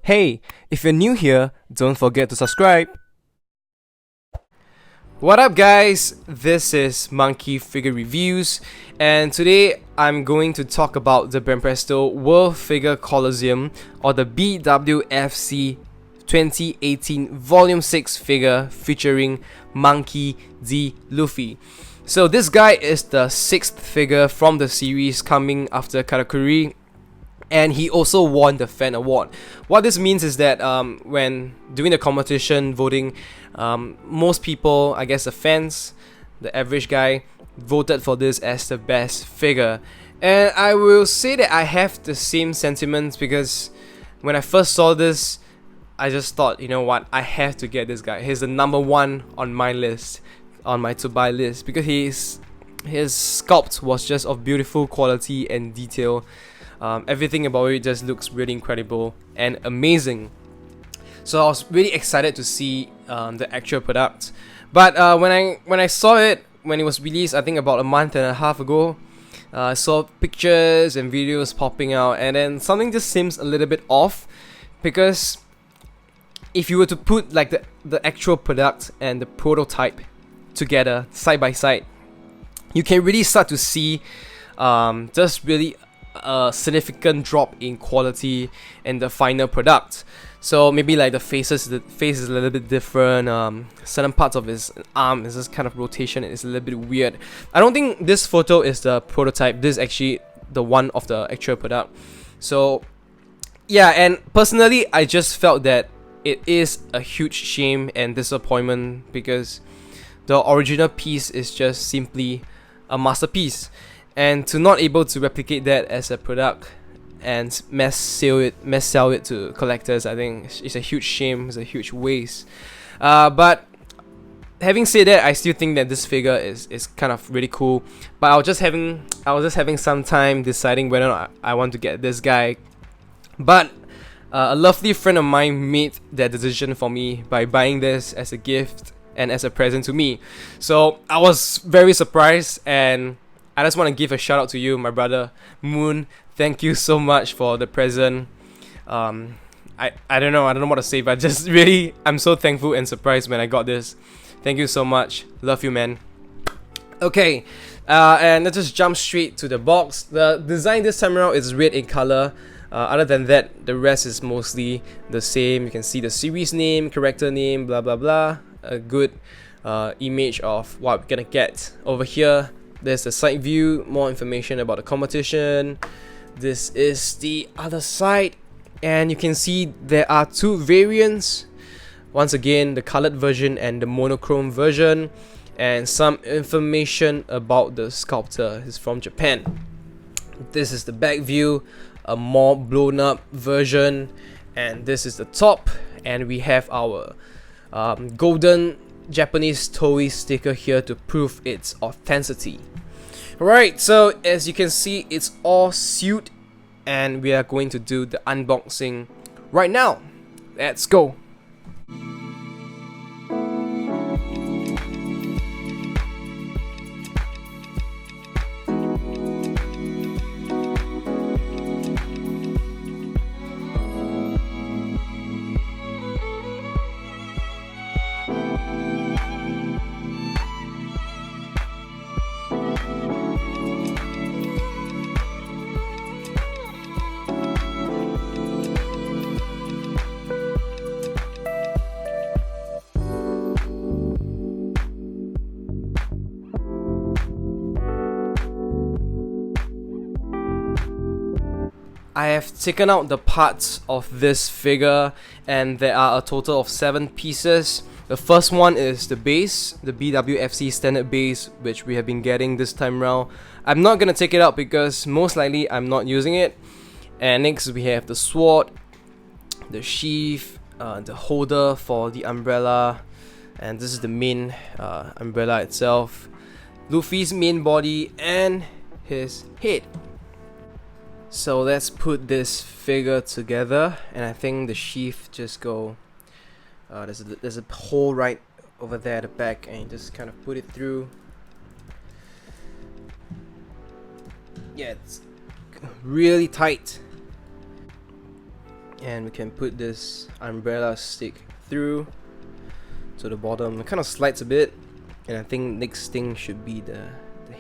Hey, if you're new here, don't forget to subscribe. What up guys, this is Monkey Figure Reviews, and today I'm going to talk about the Banpresto World Figure Colosseum, or the BWFC 2018 Volume 6 figure featuring Monkey D. Luffy. So this guy is the 6th figure from the series coming after Katakuri, and he also won the fan award. What this means is that when doing the competition voting, most people, I guess the fans, the average guy, voted for this as the best figure. And I will say that I have the same sentiments, because when I first saw this, I just thought, you know what, I have to get this guy. He's the number one on my list, on my to buy list, because his sculpt was just of beautiful quality and detail. Everything about it just looks really incredible and amazing. So I was really excited to see the actual product. But when I saw it, when it was released, I think about a month and a half ago, I saw pictures and videos popping out, and then something just seems a little bit off, because if you were to put like the actual product and the prototype together side by side, you can really start to see just really a significant drop in quality in the final product. So maybe like the face is a little bit different. Certain parts of his arm is just kind of rotation, it's a little bit weird. I don't think this photo is the prototype. This is actually the one of the actual product. So yeah, and personally I just felt that it is a huge shame and disappointment, because the original piece is just simply a masterpiece, and to not able to replicate that as a product and mass sell it to collectors, I think it's a huge shame, it's a huge waste. But having said that, I still think that this figure is kind of really cool. But I was just having some time deciding whether or not I want to get this guy. But a lovely friend of mine made that decision for me by buying this as a gift and as a present to me. So I was very surprised, and I just want to give a shout out to you, my brother Moon. Thank you so much for the present. I don't know what to say, but just really, I'm so thankful and surprised when I got this. Thank you so much. Love you, man. Okay, and let's just jump straight to the box. The design this time around is red in color. Other than that, the rest is mostly the same. You can see the series name, character name, blah blah blah. A good image of what we're gonna get over here. There's a side view, more information about the competition. This is the other side, and you can see there are two variants. Once again, the colored version and the monochrome version, and some information about the sculptor. He's from Japan. This is the back view, a more blown up version, and this is the top, and we have our golden Japanese Toei sticker here to prove its authenticity. Alright, so as you can see, it's all sealed, and we are going to do the unboxing right now. Let's go. I have taken out the parts of this figure, and there are a total of 7 pieces. The first one is the base, the BWFC standard base, which we have been getting this time around. I'm not gonna take it out because most likely I'm not using it. And next we have the sword, the sheath, the holder for the umbrella, and this is the main umbrella itself, Luffy's main body, and his head. So let's put this figure together, and I think the sheath just go. There's a hole right over there at the back, and you just kind of put it through. Yeah, it's really tight. and we can put this umbrella stick through to the bottom. It kind of slides a bit, and I think next thing should be the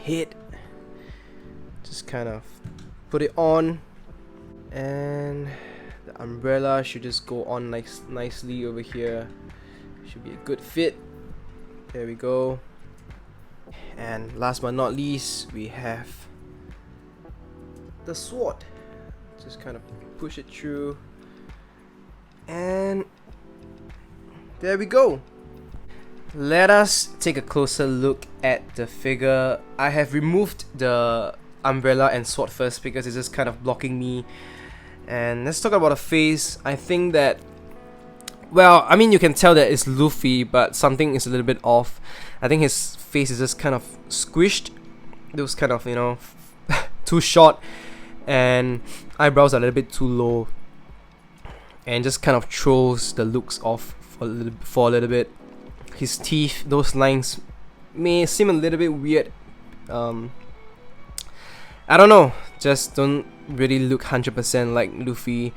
head. Just kind of put it on, and the umbrella should just go on nicely over here. Should be a good fit. There we go. And last but not least, we have the sword. Just kind of push it through, and there we go. Let us take a closer look at the figure. I have removed the umbrella and sword first because it's just kind of blocking me. And let's talk about the face. I think that, well, I mean, you can tell that it's Luffy, but something is a little bit off. I think his face is just kind of squished. Those kind of, you know, too short, and eyebrows are a little bit too low, and just kind of throws the looks off for a little bit. His teeth, those lines may seem a little bit weird. I don't know, just don't really look 100% like Luffy,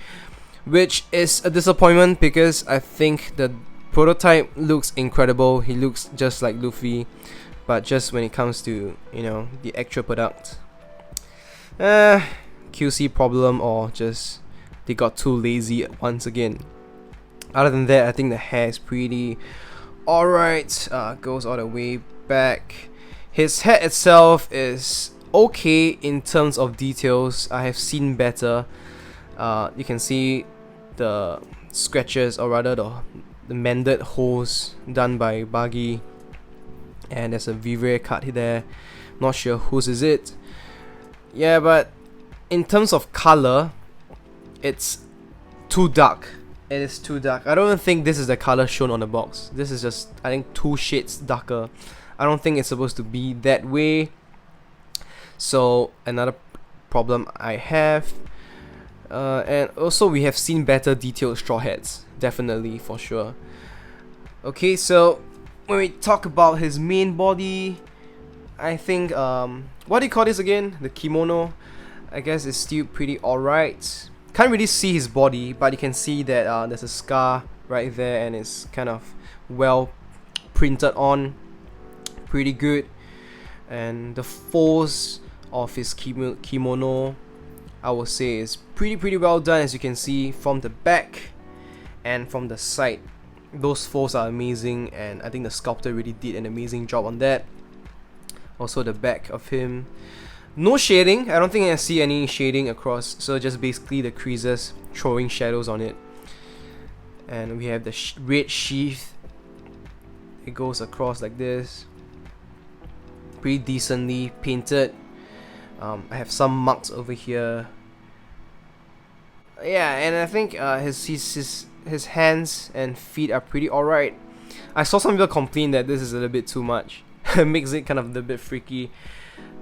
which is a disappointment because I think the prototype looks incredible. He looks just like Luffy, but just when it comes to, you know, the actual product, QC problem, or just they got too lazy once again. Other than that, I think the hair is pretty alright. Goes all the way back. His head itself is okay in terms of details. I have seen better. You can see the scratches, or rather the mended holes done by Buggy, and there's a Vivre cut there. Not sure whose is it. Yeah, but in terms of color, it's too dark. It is too dark. I don't even think this is the color shown on the box. This is just, I think, 2 shades darker. I don't think it's supposed to be that way. So another problem I have. And also we have seen better detailed straw hats, definitely, for sure. Okay, so when we talk about his main body, I think, what do you call this again? The kimono, I guess, is still pretty alright. Can't really see his body, but you can see that there's a scar right there, and it's kind of well printed on, pretty good. And the folds of his kimono, I would say, is pretty well done, as you can see from the back and from the side. Those folds are amazing, and I think the sculptor really did an amazing job on that. Also the back of him, no shading. I don't think I see any shading across, so just basically the creases throwing shadows on it. And we have the red sheath. It goes across like this, pretty decently painted. I have some marks over here. Yeah, and I think his hands and feet are pretty alright. I saw some people complain that this is a little bit too much. It makes it kind of a bit freaky.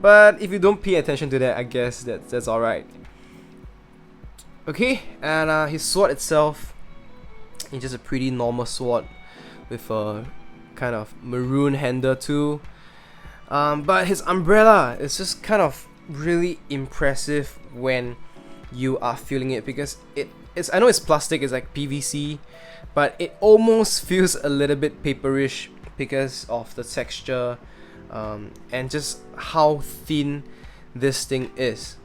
But if you don't pay attention to that, I guess that's alright. Okay, and his sword itself is just a pretty normal sword with a kind of maroon handle too. But his umbrella is just kind of really impressive when you are feeling it, because it's, I know it's plastic, it's like PVC, but it almost feels a little bit paperish because of the texture, and just how thin this thing is.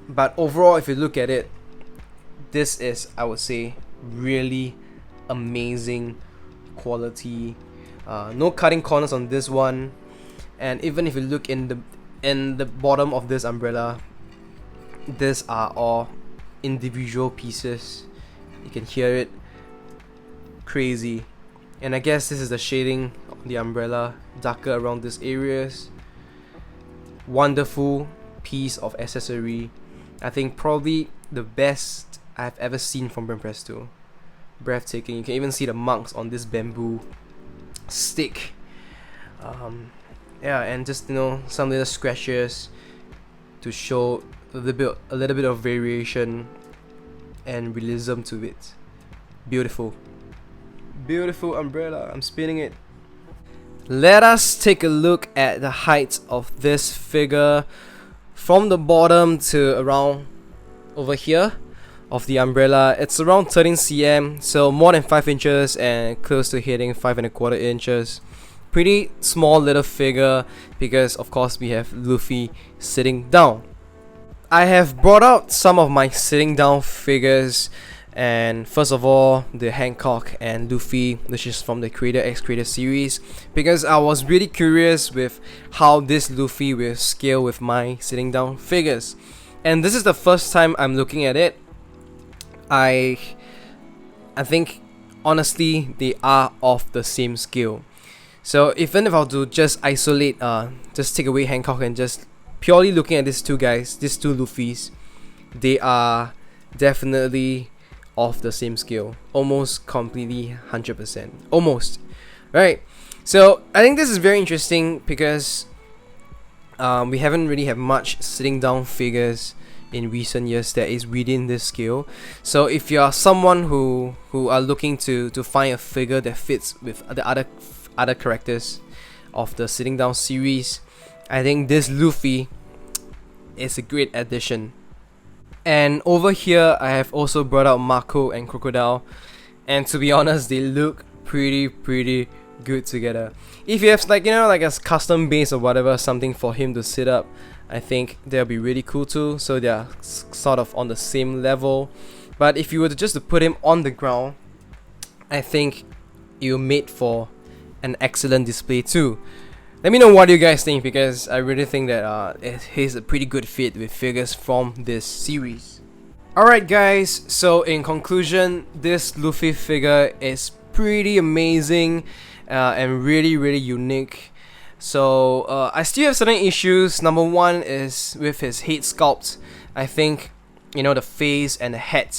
But overall, if you look at it, this is, I would say, really amazing quality. No cutting corners on this one, and even if you look in the bottom of this umbrella, these are all individual pieces. You can hear it, crazy. And I guess this is the shading of the umbrella, darker around these areas. Wonderful piece of accessory. I think probably the best I've ever seen from Banpresto. Breathtaking. You can even see the marks on this bamboo stick. Yeah, and just, you know, some little scratches to show a little bit of variation and realism to it. Beautiful. Beautiful umbrella. I'm spinning it. Let us take a look at the height of this figure from the bottom to around over here, of the umbrella. It's around 13 cm, so more than 5 inches and close to hitting 5¼ inches. Pretty small little figure because of course we have Luffy sitting down. I have brought out some of my sitting down figures, and first of all the Hancock and Luffy, which is from the Creator X Creator series, because I was really curious with how this Luffy will scale with my sitting down figures, and this is the first time I'm looking at it. I think honestly they are of the same scale. So even if I were to just isolate, just take away Hancock and just purely looking at these two guys, these two Luffys, they are definitely of the same scale, almost completely 100%, almost, right? So I think this is very interesting because we haven't really had much sitting down figures in recent years that is within this scale. So if you are someone who are looking to find a figure that fits with the other characters of the sitting down series, I think this Luffy is a great addition. And over here I have also brought out Mako and Crocodile, and to be honest they look pretty good together. If you have like, you know, like a custom base or whatever, something for him to sit up, I think that'll be really cool too. So they're sort of on the same level. But if you were to just to put him on the ground, I think you're made for an excellent display too. Let me know what you guys think, because I really think that he's a pretty good fit with figures from this series. Alright guys, so in conclusion, this Luffy figure is pretty amazing and really unique. So I still have certain issues. Number one is with his head sculpt. I think, you know, the face and the head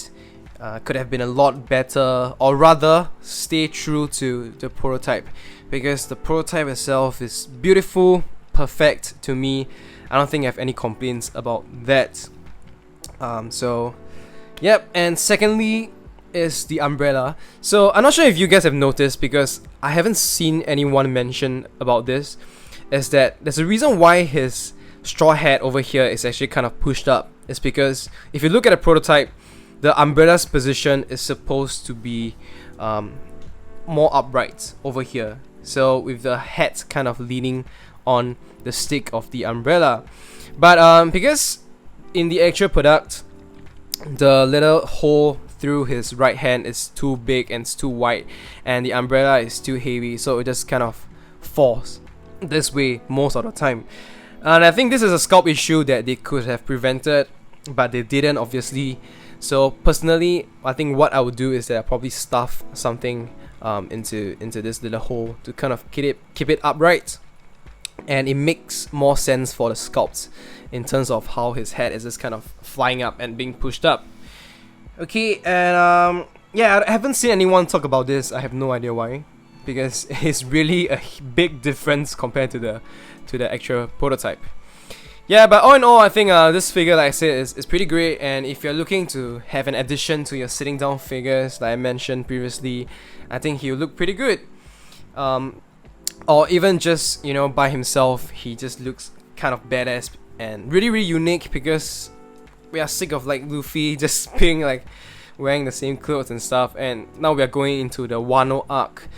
could have been a lot better, or rather stay true to the prototype, because the prototype itself is beautiful, perfect to me. I don't think I have any complaints about that. So yep. And secondly is the umbrella. So I'm not sure if you guys have noticed, because I haven't seen anyone mention about this, is that there's a reason why his straw hat over here is actually kind of pushed up. It's because if you look at a prototype, the umbrella's position is supposed to be more upright over here, so with the hat kind of leaning on the stick of the umbrella. But because in the actual product the little hole through his right hand is too big and it's too wide, and the umbrella is too heavy, so it just kind of falls this way most of the time. And I think this is a sculpt issue that they could have prevented, but they didn't, obviously. So personally, I think what I would do is that I'll probably stuff something into this little hole to kind of keep it upright, and it makes more sense for the sculpt in terms of how his head is just kind of flying up and being pushed up. Okay, and yeah, I haven't seen anyone talk about this. I have no idea why, because it's really a big difference compared to the actual prototype. Yeah, but all in all, I think this figure, like I said, is pretty great. And if you're looking to have an addition to your sitting down figures, like I mentioned previously, I think he'll look pretty good. Or even just, you know, by himself, he just looks kind of badass and really unique, because we are sick of like Luffy just being like wearing the same clothes and stuff. And now we are going into the Wano arc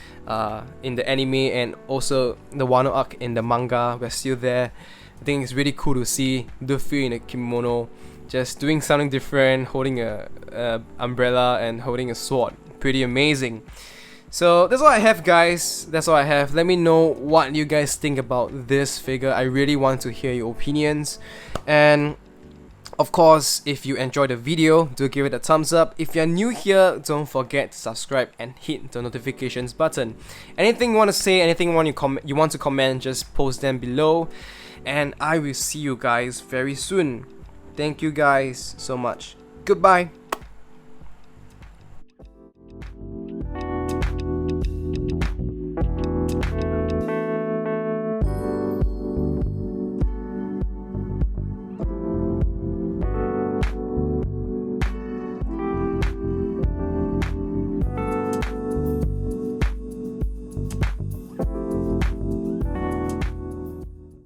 in the anime, and also the Wano arc in the manga. We're still there. I think it's really cool to see Luffy in a kimono, just doing something different, holding a umbrella and holding a sword. Pretty amazing. So that's all I have, guys. That's all I have. Let me know what you guys think about this figure. I really want to hear your opinions. And of course, if you enjoyed the video, do give it a thumbs up. If you're new here, don't forget to subscribe and hit the notifications button. Anything you want to say, anything you want to comment, just post them below. And I will see you guys very soon. Thank you guys so much. Goodbye.